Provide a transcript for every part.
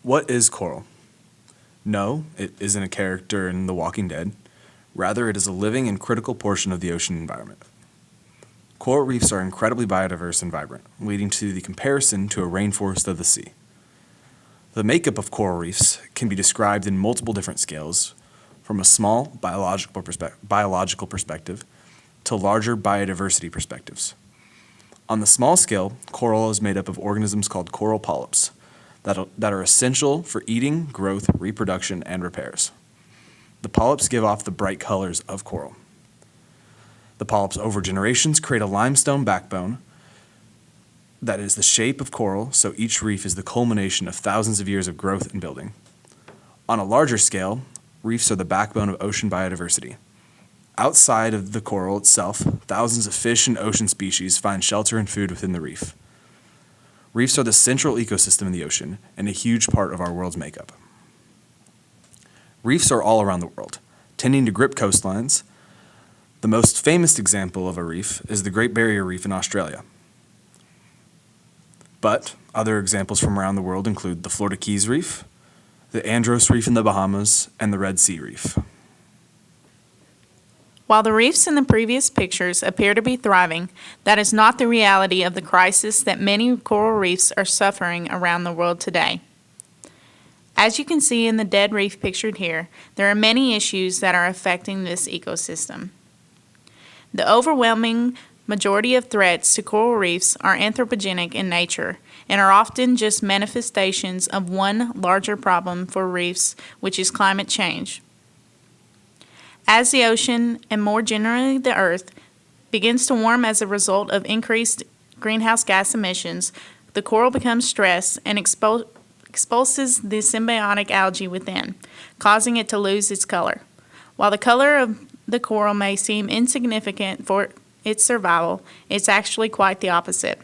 What is coral? No, it isn't a character in The Walking Dead. Rather, it is a living and critical portion of the ocean environment. Coral reefs are incredibly biodiverse and vibrant, leading to the comparison to a rainforest of the sea. The makeup of coral reefs can be described in multiple different scales, from a small biological perspective to larger biodiversity perspectives. On the small scale, coral is made up of organisms called coral polyps that are essential for eating, growth, reproduction, and repairs. The polyps give off the bright colors of coral. The polyps over generations create a limestone backbone that is the shape of coral, so each reef is the culmination of thousands of years of growth and building. On a larger scale, reefs are the backbone of ocean biodiversity. Outside of the coral itself, thousands of fish and ocean species find shelter and food within the reef. Reefs are the central ecosystem in the ocean and a huge part of our world's makeup. Reefs are all around the world, tending to grip coastlines. The most famous example of a reef is the Great Barrier Reef in Australia. But other examples from around the world include the Florida Keys Reef, the Andros Reef in the Bahamas, and the Red Sea Reef. While the reefs in the previous pictures appear to be thriving, that is not the reality of the crisis that many coral reefs are suffering around the world today. As you can see in the dead reef pictured here, there are many issues that are affecting this ecosystem. The overwhelming majority of threats to coral reefs are anthropogenic in nature and are often just manifestations of one larger problem for reefs, which is climate change. As the ocean, and more generally the Earth, begins to warm as a result of increased greenhouse gas emissions, the coral becomes stressed and expulses the symbiotic algae within, causing it to lose its color. While the color of the coral may seem insignificant for its survival, it's actually quite the opposite.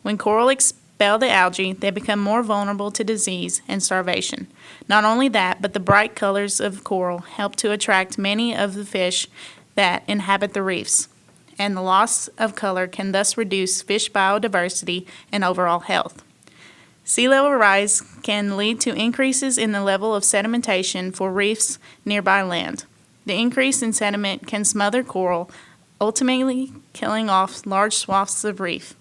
When coral expel the algae, they become more vulnerable to disease and starvation. Not only that, but the bright colors of coral help to attract many of the fish that inhabit the reefs, and the loss of color can thus reduce fish biodiversity and overall health. Sea level rise can lead to increases in the level of sedimentation for reefs nearby land. The increase in sediment can smother coral, ultimately killing off large swaths of reef.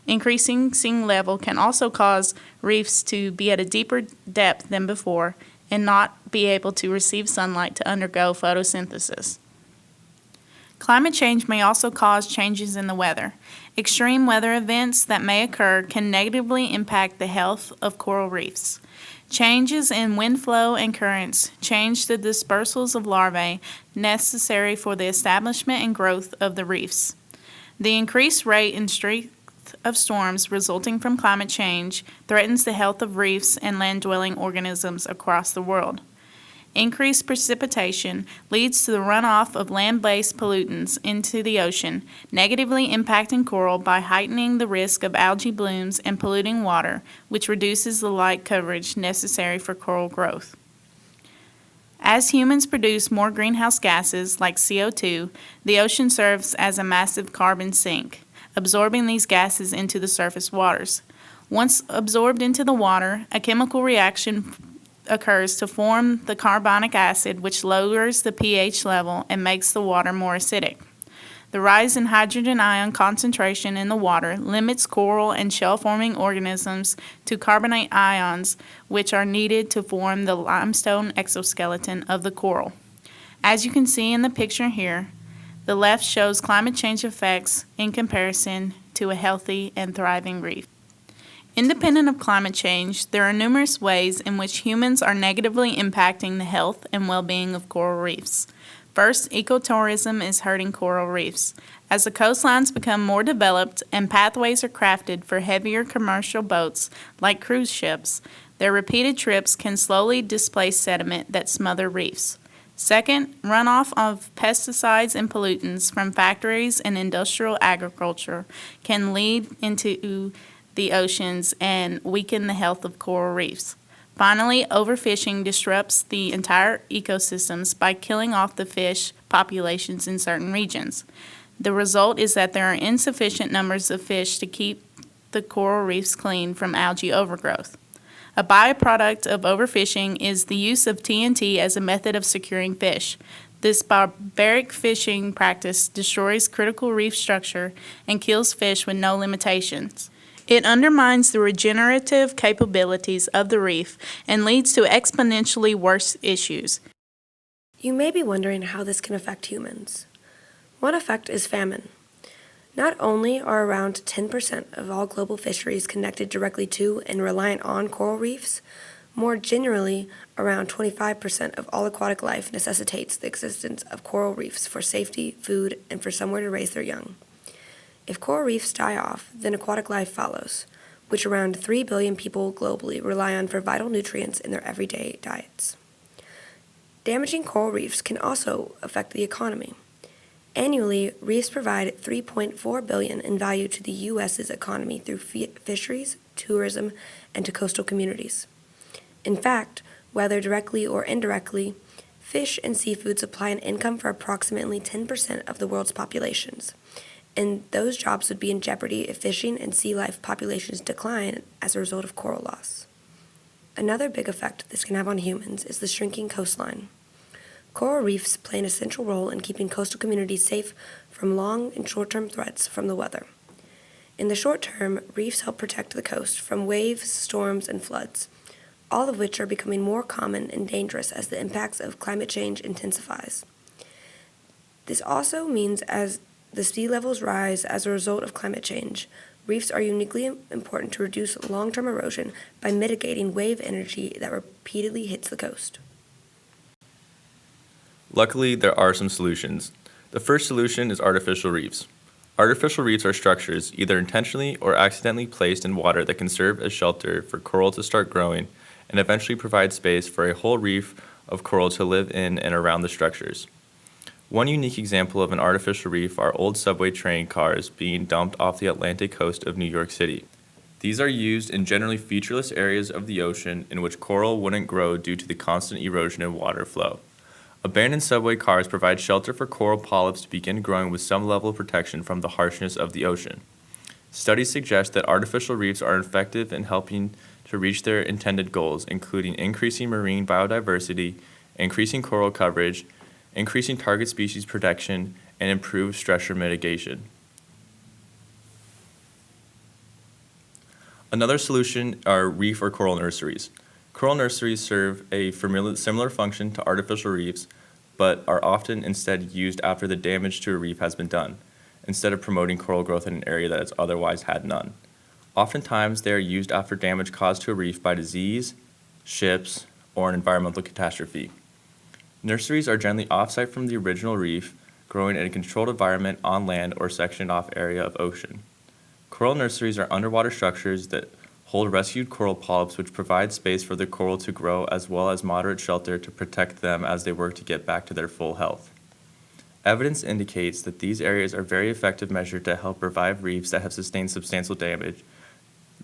Increasing sea level can also cause reefs to be at a deeper depth than before and not be able to receive sunlight to undergo photosynthesis. Climate change may also cause changes in the weather. Extreme weather events that may occur can negatively impact the health of coral reefs. Changes in wind flow and currents change the dispersals of larvae necessary for the establishment and growth of the reefs. The increased rate and strength of storms resulting from climate change threatens the health of reefs and land-dwelling organisms across the world. Increased precipitation leads to the runoff of land-based pollutants into the ocean, negatively impacting coral by heightening the risk of algae blooms and polluting water, which reduces the light coverage necessary for coral growth. As humans produce more greenhouse gases like CO2, the ocean serves as a massive carbon sink, absorbing these gases into the surface waters. Once absorbed into the water, a chemical reaction occurs to form the carbonic acid, which lowers the pH level and makes the water more acidic. The rise in hydrogen ion concentration in the water limits coral and shell-forming organisms to carbonate ions, which are needed to form the limestone exoskeleton of the coral. As you can see in the picture here, the left shows climate change effects in comparison to a healthy and thriving reef. Independent of climate change, there are numerous ways in which humans are negatively impacting the health and well-being of coral reefs. First, ecotourism is hurting coral reefs. As the coastlines become more developed and pathways are crafted for heavier commercial boats like cruise ships, their repeated trips can slowly displace sediment that smother reefs. Second, runoff of pesticides and pollutants from factories and industrial agriculture can lead into the oceans and weaken the health of coral reefs. Finally, overfishing disrupts the entire ecosystems by killing off the fish populations in certain regions. The result is that there are insufficient numbers of fish to keep the coral reefs clean from algae overgrowth. A byproduct of overfishing is the use of TNT as a method of securing fish. This barbaric fishing practice destroys critical reef structure and kills fish with no limitations. It undermines the regenerative capabilities of the reef and leads to exponentially worse issues. You may be wondering how this can affect humans. One effect is famine. Not only are around 10% of all global fisheries connected directly to and reliant on coral reefs, more generally, around 25% of all aquatic life necessitates the existence of coral reefs for safety, food, and for somewhere to raise their young. If coral reefs die off, then aquatic life follows, which around 3 billion people globally rely on for vital nutrients in their everyday diets. Damaging coral reefs can also affect the economy. Annually, reefs provide $3.4 billion in value to the U.S.'s economy through fisheries, tourism, and to coastal communities. In fact, whether directly or indirectly, fish and seafood supply an income for approximately 10% of the world's populations, and those jobs would be in jeopardy if fishing and sea life populations decline as a result of coral loss. Another big effect this can have on humans is the shrinking coastline. Coral reefs play an essential role in keeping coastal communities safe from long and short-term threats from the weather. In the short term, reefs help protect the coast from waves, storms, and floods, all of which are becoming more common and dangerous as the impacts of climate change intensifies. This also means as the sea levels rise as a result of climate change, reefs are uniquely important to reduce long-term erosion by mitigating wave energy that repeatedly hits the coast. Luckily, there are some solutions. The first solution is artificial reefs. Artificial reefs are structures either intentionally or accidentally placed in water that can serve as shelter for coral to start growing and eventually provide space for a whole reef of coral to live in and around the structures. One unique example of an artificial reef are old subway train cars being dumped off the Atlantic coast of New York City. These are used in generally featureless areas of the ocean in which coral wouldn't grow due to the constant erosion and water flow. Abandoned subway cars provide shelter for coral polyps to begin growing with some level of protection from the harshness of the ocean. Studies suggest that artificial reefs are effective in helping to reach their intended goals, including increasing marine biodiversity, increasing coral coverage, increasing target species protection, and improved stressor mitigation. Another solution are reef or coral nurseries. Coral nurseries serve a similar function to artificial reefs, but are often instead used after the damage to a reef has been done, instead of promoting coral growth in an area that has otherwise had none. Oftentimes, they are used after damage caused to a reef by disease, ships, or an environmental catastrophe. Nurseries are generally off-site from the original reef, growing in a controlled environment on land or sectioned off area of ocean. Coral nurseries are underwater structures that hold rescued coral polyps which provide space for the coral to grow as well as moderate shelter to protect them as they work to get back to their full health. Evidence indicates that these areas are very effective measure to help revive reefs that have sustained substantial damage.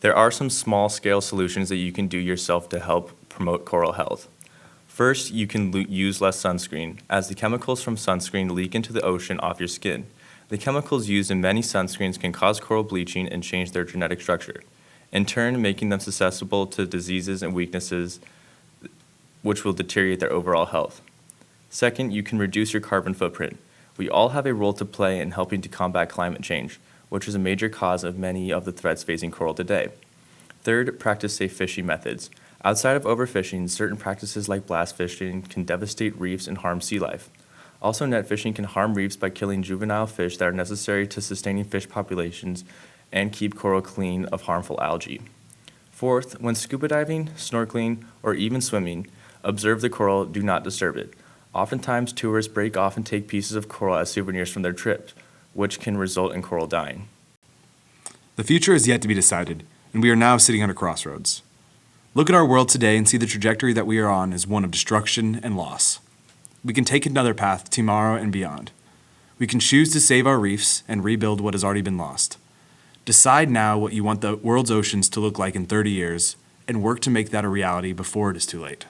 There are some small-scale solutions that you can do yourself to help promote coral health. First, you can use less sunscreen, as the chemicals from sunscreen leak into the ocean off your skin. The chemicals used in many sunscreens can cause coral bleaching and change their genetic structure, in turn making them susceptible to diseases and weaknesses which will deteriorate their overall health. Second, you can reduce your carbon footprint. We all have a role to play in helping to combat climate change, which is a major cause of many of the threats facing coral today. Third, practice safe fishing methods. Outside of overfishing, certain practices like blast fishing can devastate reefs and harm sea life. Also, net fishing can harm reefs by killing juvenile fish that are necessary to sustaining fish populations and keep coral clean of harmful algae. Fourth, when scuba diving, snorkeling, or even swimming, observe the coral, do not disturb it. Oftentimes, tourists break off and take pieces of coral as souvenirs from their trips, which can result in coral dying. The future is yet to be decided, and we are now sitting at a crossroads. Look at our world today and see the trajectory that we are on is one of destruction and loss. We can take another path tomorrow and beyond. We can choose to save our reefs and rebuild what has already been lost. Decide now what you want the world's oceans to look like in 30 years and work to make that a reality before it is too late.